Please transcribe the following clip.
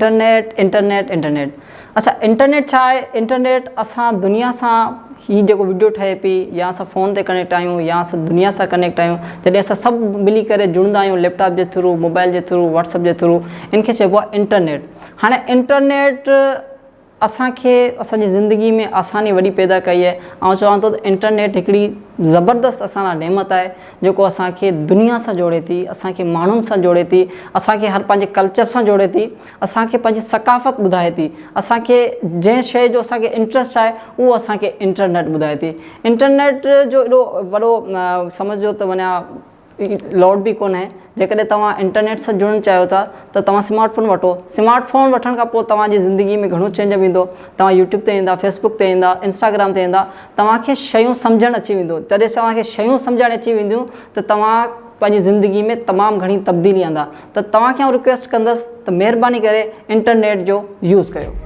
Internet अच्छा internet छा आहे? इंटरनेट असां दुनिया सां ही जेको वीडियो ठहे पई या असां फ़ोन ते कनेक्ट आहियूं या असां दुनिया सां कनेक्ट आहियूं, जॾहिं असां सभु मिली करे जुड़ंदा आहियूं लैपटॉप जे थ्रू, मोबाइल जे थ्रू, व्हाट्सअप जे थ्रू, इनखे चइबो आहे इंटरनेट। हाणे इंटरनेट असांखे असांजी ज़िंदगी में आसानी वॾी पैदा कई आहे। ऐं चवां थो त इंटरनेट हिकिड़ी ज़बरदस्त असां लाइ नेमत आहे जेको असांखे दुनिया सां जोड़े थी, असांखे माण्हुनि सां जोड़े थी, असांखे हर पंहिंजे कल्चर सां जोड़े थी, असांखे पंहिंजी सकाफ़त ॿुधाए थी, असांखे जंहिं शइ जो असांखे इंट्रस्ट आहे उहो असांखे इंटरनेट ॿुधाए थी। इंटरनेट जो एॾो वॾो सम्झो त वञा लॉड बि कोन आहे। जेकॾहिं तव्हां इंटरनेट सां जुड़णु चाहियो था त तव्हां स्मार्टफोन वठो। स्मार्टफोन वठण खां पोइ तव्हांजी ज़िंदगी में घणो चेंज ईंदो। तव्हां यूट्यूब ते ईंदा, फेसबुक ते ईंदा, इंस्टाग्राम ते ईंदा, तव्हांखे शयूं सम्झणु अची वेंदो। जॾहिं तव्हांखे शयूं सम्झणु अची वेंदियूं त तव्हां पंहिंजी ज़िंदगी में तमामु घणी तब्दीली आंदा। त तव्हांखे आउं रिक्वेस्ट कंदुसि त महिरबानी करे इंटरनेट जो यूज़ कयो।